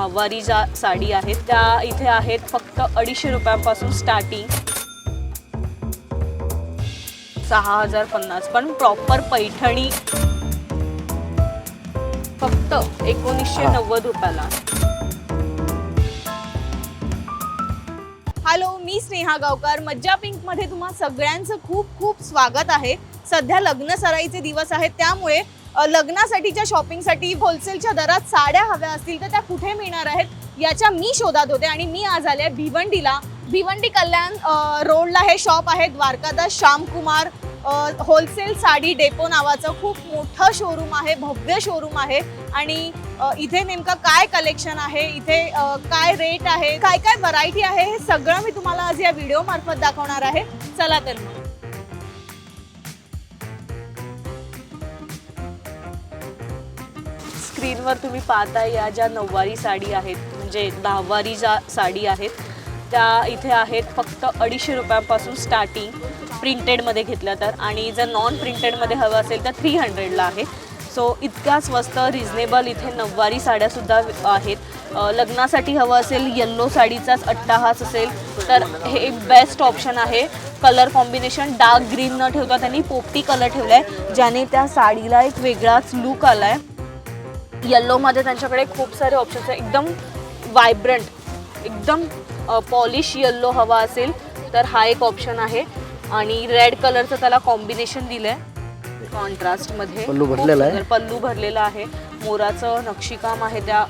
दहावारी ज्या साडी आहेत त्या इथे आहेत फक्त 250 रुपयांपासून स्टार्टिंग 6050, पण प्रॉपर पैठणी फक्त 1990 रुपयाला. हॅलो, मी स्नेहा गावकर. मज्जा पिंक मध्ये तुम्हा सगळ्यांचं खूप खूप स्वागत आहे. सध्या लग्न सराईचे दिवस आहेत, त्यामुळे लग्नासाठीच्या शॉपिंगसाठी होलसेलच्या दरात साड्या हव्या असतील तर त्या कुठे मिळणार आहेत याच्या मी शोधात होते आणि मी आज आले भिवंडीला. भिवंडी कल्याण रोडला हे शॉप आहे. द्वारकादास श्यामकुमार होलसेल साडी डेपो नावाचं खूप मोठं शोरूम आहे, भव्य शोरूम आहे. आणि इथे नेमकं काय कलेक्शन आहे, इथे काय रेट आहे, काय काय व्हरायटी आहे, हे सगळं मी तुम्हाला आज या व्हिडिओ मार्फत दाखवणार आहे. चला तर मग. स्क्रीनवर तुम्ही पाहताय या ज्या नऊवारी साडी आहेत, म्हणजे दहावारी ज्या साडी आहेत त्या इथे आहेत फक्त 250 रुपयांपासून स्टार्टिंग प्रिंटेडमध्ये घेतल्या तर, आणि जर नॉन प्रिंटेडमध्ये हवं असेल तर 300ला आहे. सो इतक्या स्वस्त रिझनेबल इथे नऊवारी साड्यासुद्धा आहेत. लग्नासाठी हवं असेल, येल्लो साडीचाच अट्टाहास असेल तर हे बेस्ट ऑप्शन आहे. कलर कॉम्बिनेशन डार्क ग्रीन न ठेवता त्यांनी पोपटी कलर ठेवला आहे, ज्याने त्या साडीला एक वेगळाच लुक आला आहे. येल्लोमध्ये त्यांच्याकडे खूप सारे ऑप्शन्स आहेत. एकदम व्हायब्रंट, एकदम पॉलिश येल्लो हवा असेल तर हा एक ऑप्शन आहे. आणि रेड कलरचं त्याला कॉम्बिनेशन दिलं आहे कॉन्ट्रास्टमध्ये. पल्लू भरलेला आहे, मोराचं नक्षीकाम आहे त्या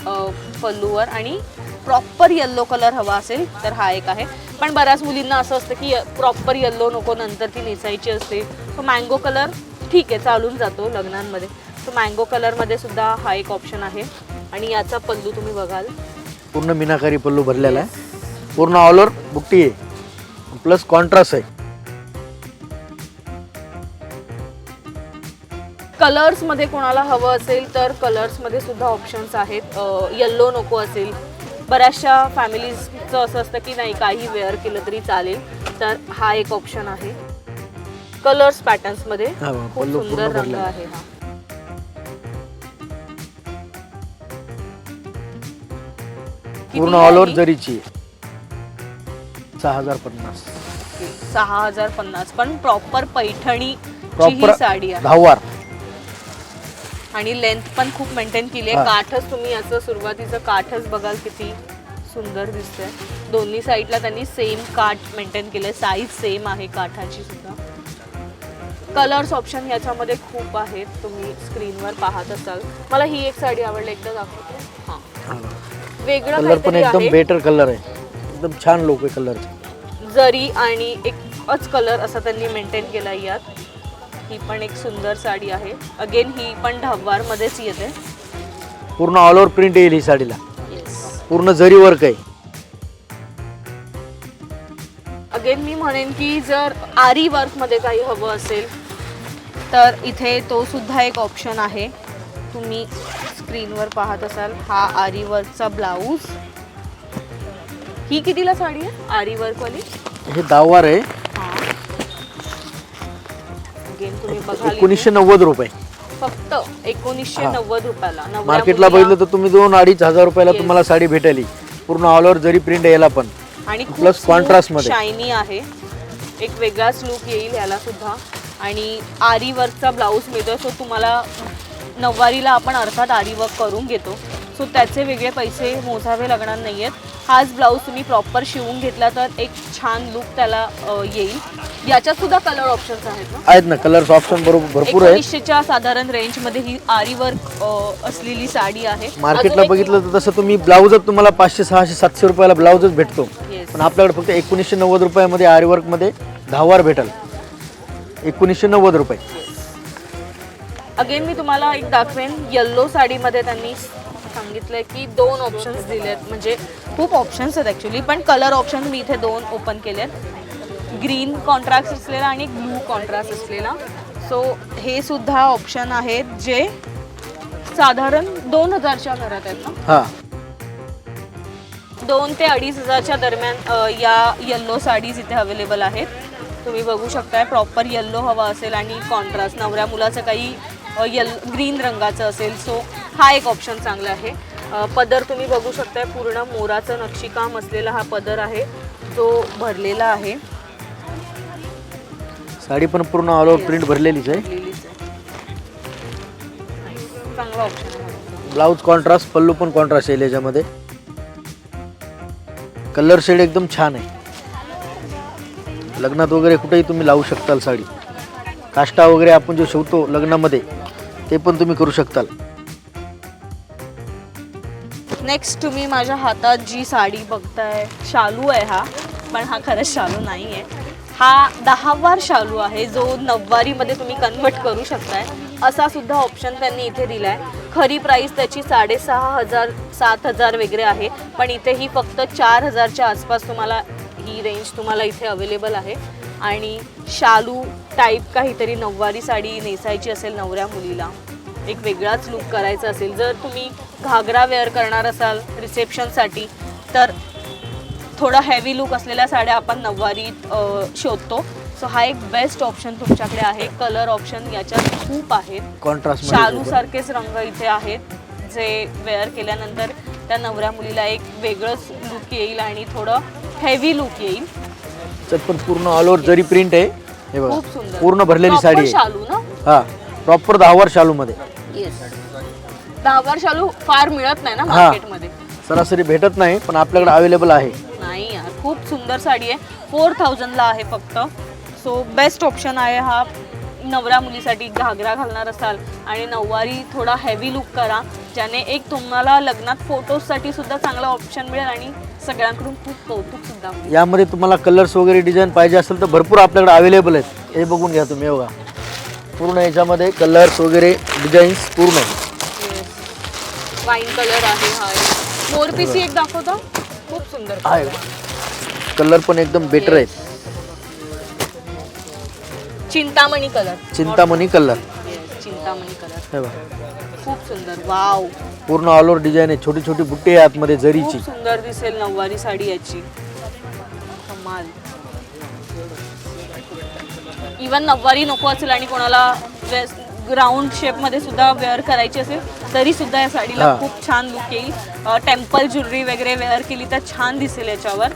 पल्लूवर, आणि प्रॉपर येल्लो कलर हवा असेल तर हा एक आहे. पण बऱ्याच मुलींना असं असतं की प्रॉपर येल्लो नको, नंतर ती नेसायची असते. तो मँगो कलर ठीक आहे, चालून जातो लग्नांमध्ये. तो मँगो कलरमध्ये सुद्धा हा एक ऑप्शन आहे. आणि याचा पल्लू तुम्ही बघाल, पूर्ण मीनाकारी पल्लू भरलेला आहे, पूर्ण ऑल ओव्हर बुट्टी आहे, प्लस कॉन्ट्रास्ट आहे. कलर्समध्ये कोणाला हवं असेल तर कलर्समध्ये सुद्धा ऑप्शन्स आहेत. येल्लो नको असेल, बऱ्याचशा फॅमिलीजचं असं असतं की नाही काही वेअर केलं तरी चालेल, तर हा एक ऑप्शन आहे. कलर्स पॅटर्न्समध्ये खूप सुंदर रंग आहे हा. पूर्ण ऑल ओव्हर जरीची 6050. 6050, पण प्रॉपर पैठणी साडी आहे. दहावार आणि लेंथ पण खूप मेंटेन केली आहे. काठच तुम्ही याचं सुरुवातीचं काठच बघाल किती सुंदर दिसतंय. दोन्ही साईडला त्यांनी सेम काठ मेंटेन केलंय, साईज सेम आहे काठाची सुद्धा. कलर्स ऑप्शन याच्यामध्ये खूप आहेत, तुम्ही स्क्रीनवर पाहत असाल. मला ही एक साडी आवडली, एकदा दाखवते. हां, वेगळं कलर पण एकदम आहे, बेटर कलर आहे, एकदम छान लुक आहे कलर. जरी आणि एकच कलर असा त्यांनी मेंटेन केला यात. ही पण एक सुंदर साडी आहे. अगेन ही पण दहावार मध्येच येते. पूर्ण ऑल ओव्हर प्रिंट येईल ही साडीला, पूर्ण जरी वर्क आहे. अगेन मी म्हणेन की जर आरी वर्क मध्ये काही हवं असेल तर इथे तो सुद्धा एक ऑप्शन आहे. तुम्ही स्क्रीनवर पाहत असाल हा आरी वर्कचा ब्लाऊज. ही कितीला साडी आहे आरी वर्क वाली? हे दहावार आहे. तुम्ही बघा 1990 रुपये, फक्त 1990 रुपयाला. मार्केटला बघितलं तर तुम्ही 2-2.5 हजार रुपयाला तुम्हाला साडी भेटेल. पूर्ण ऑल ओव्हर जरी प्रिंट यायला पण, आणि प्लस कॉन्ट्रास्ट मध्ये शायनी आहे. एक वेगळाच लुक येईल याला सुद्धा. आणि आरी वर्कचा ब्लाऊज मिळतो. सो तुम्हाला नऊवारीला आपण अर्थात आरी वर्क करून घेतो, सो त्याचे वेगळे पैसे मोजावे लागणार नाही आहेत. हाच ब्लाऊज तुम्ही प्रॉपर शिवून घेतला तर एक छान लुक त्याला येईल. याच्यात सुद्धा कलर ऑप्शन्स आहेत ना? कलर्स ऑप्शन भरपूर आहेत. 1900च्या साधारण रेंजमध्ये ही आरी वर्क असलेली साडी आहे. मार्केटला बघितलं तर तसं तुम्ही ब्लाऊजच तुम्हाला 500, 600, 700 रुपयाला ब्लाऊजच भेटतो, पण आपल्याकडे फक्त 1990 रुपयामध्ये आरी वर्कमध्ये दहावार भेटेल. 1990 रुपये. अगेन मी तुम्हाला एक दाखवेन. येल्लो साडीमध्ये त्यांनी सांगितलंय की 2 ऑप्शन्स दिलेत, म्हणजे खूप ऑप्शन्स आहेत ॲक्च्युली, पण कलर ऑप्शन मी इथे 2 ओपन केलेत. ग्रीन कॉन्ट्रास्ट असलेला आणि ब्लू कॉन्ट्रास्ट असलेला. सो हे सुद्धा ऑप्शन आहेत जे साधारण 2000च्या घरात आहेत ना. 2 ते 2500च्या दरम्यान या येल्लो साडीज इथे अवेलेबल आहेत. तुम्ही बघू शकताय. प्रॉपर येल्लो हवा असेल आणि कॉन्ट्रास्ट, नवऱ्या मुलाचं काही ग्रीन रंगाचं असेल, सो हा एक ऑप्शन चांगला आहे. पदर तुम्ही बघू शकताय, पूर्ण मोराचं नक्षीकाम असलेला हा पदर आहे जो भरलेला आहे. साडी पण पूर्ण ऑल ओव्हर प्रिंट भरलेलीच आहे. भरलेलीच आहे. चांगला ऑप्शन आहे. ब्लाऊज कॉन्ट्रास्ट, पल्लू पण कॉन्ट्रास्ट येईल याच्यामध्ये. कलर शेड एकदम छान आहे. लग्नात वगैरे कुठेही तुम्ही लावू शकताल साडी. काष्टा वगैरे आपण जो शिवतो लग्नामध्ये ते पण तुम्ही करू शकताल. नेक्स्ट तुम्ही माझ्या हातात जी साडी बघताय, शालू आहे हा, पण हा खरंच शालू नाही आहे. हा 10 वार शालू आहे जो 9 वारीमध्ये तुम्ही कन्वर्ट करू शकताय. असा सुद्धा ऑप्शन त्यांनी इथे दिला आहे. खरी प्राईस त्याची 6,500 7,000 वगैरे आहे, पण इथे ही फक्त 4,000च्या आसपास तुम्हाला ही रेंज तुम्हाला इथे अवेलेबल आहे. आणि शालू टाईप काहीतरी 9 वारी साडी नेसायची असेल नवऱ्या मुलीला, एक वेगळाच लुक करायचा असेल, जर तुम्ही घागरा वेअर करणार असाल रिसेप्शनसाठी, तर थोडा हेवी लुक असलेल्या साड्या आपण 9 वारीत शोधतो. सो हा एक बेस्ट ऑप्शन तुमच्याकडे आहे. कलर ऑप्शन याच्यात खूप आहेत. कॉन्ट्रास्ट शालू सारखेच रंग इथे आहेत जे वेअर केल्यानंतर त्या नवऱ्या मुलीला एक वेगळंच लुक येईल आणि थोडं हेवी लुक येईल. पण पूर्ण ऑल ओव्हर जरी प्रिंट आहे. हे बघा, खूप सुंदर पूर्ण भरलेली Proper साडी आहे. शालू ना. हा, प्रॉपर 10 वार शालू मध्ये. येस, 10 वार शालू फार मिळत नाही ना हा. मार्केटमध्ये. सरासरी भेटत नाही, पण आपल्याकडे अवेलेबल आहे. नाही यार, खूप सुंदर साडी आहे. 4,000ला आहे फक्त. सो बेस्ट ऑप्शन आहे हा नवऱ्या मुलीसाठी. घागरा घालणार असाल आणि 9 वारी थोडा हेवी लुक करा, ज्याने एक तुम्हाला लग्नात फोटोजसाठी सुद्धा चांगला ऑप्शन मिळेल आणि सगळ्यांकडून खूप कौतुक सुद्धा मिळेल. यामध्ये तुम्हाला कलर्स वगैरे डिझाईन पाहिजे असेल तर भरपूर आपल्याकडे अवेलेबल आहेत. हे बघून घ्या तुम्ही. बघा, पूर्ण याच्यामध्ये कलर्स वगैरे डिझाईन्स पूर्ण आहे. वाईन कलर आहे हा. मोरपिसी एक दाखवता, खूप सुंदर आहे. कलर पण एकदम बेटर आहेत. Chintamani colour. Chintamani colour. Chintamani colour हे बघा, खूप सुंदर. वाव, पूर्ण ऑल ओव्हर डिझाईन आहे. छोटी छोटी बुट्टी आहे आतमध्ये जरीची. खूप सुंदर दिसेल 9 वारी साडी याची. कमाल. इवन 9 वारी नको असेल आणि कोणाला राऊंड शेपमध्ये सुद्धा वेअर करायची असेल तरी सुद्धा या साडीला हा. खूप छान लुक येईल. टेम्पल ज्वेलरी वगैरे वेअर केली तर छान दिसेल याच्यावर.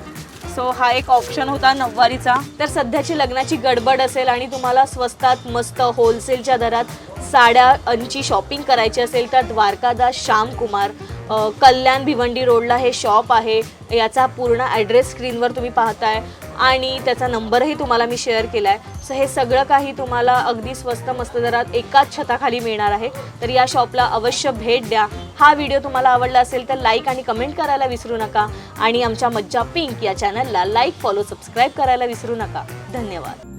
सो हा एक ऑप्शन होता 9 वारीचा. तर सध्याची लग्नाची गडबड असेल आणि तुम्हाला स्वस्तात मस्त होलसेलच्या दरात साड्यांची शॉपिंग करायची असेल तर द्वारकादास श्यामकुमार, कल्याण भिवंडी रोडला हे शॉप आहे. याचा पूर्ण ॲड्रेस स्क्रीनवर तुम्ही पाहताय आणि त्याचा नंबरही तुम्हाला मी शेअर केला आहे. सो हे सगळं काही तुम्हाला अगदी स्वस्त मस्त दरात एकाच छताखाली मिळणार आहे. तर या शॉपला अवश्य भेट द्या. हा व्हिडिओ तुम्हाला आवडला असेल तर लाईक आणि कमेंट करायला विसरू नका आणि आमच्या मज्जा पिंक या चॅनलला लाईक, फॉलो, सबस्क्राईब करायला विसरू नका. धन्यवाद.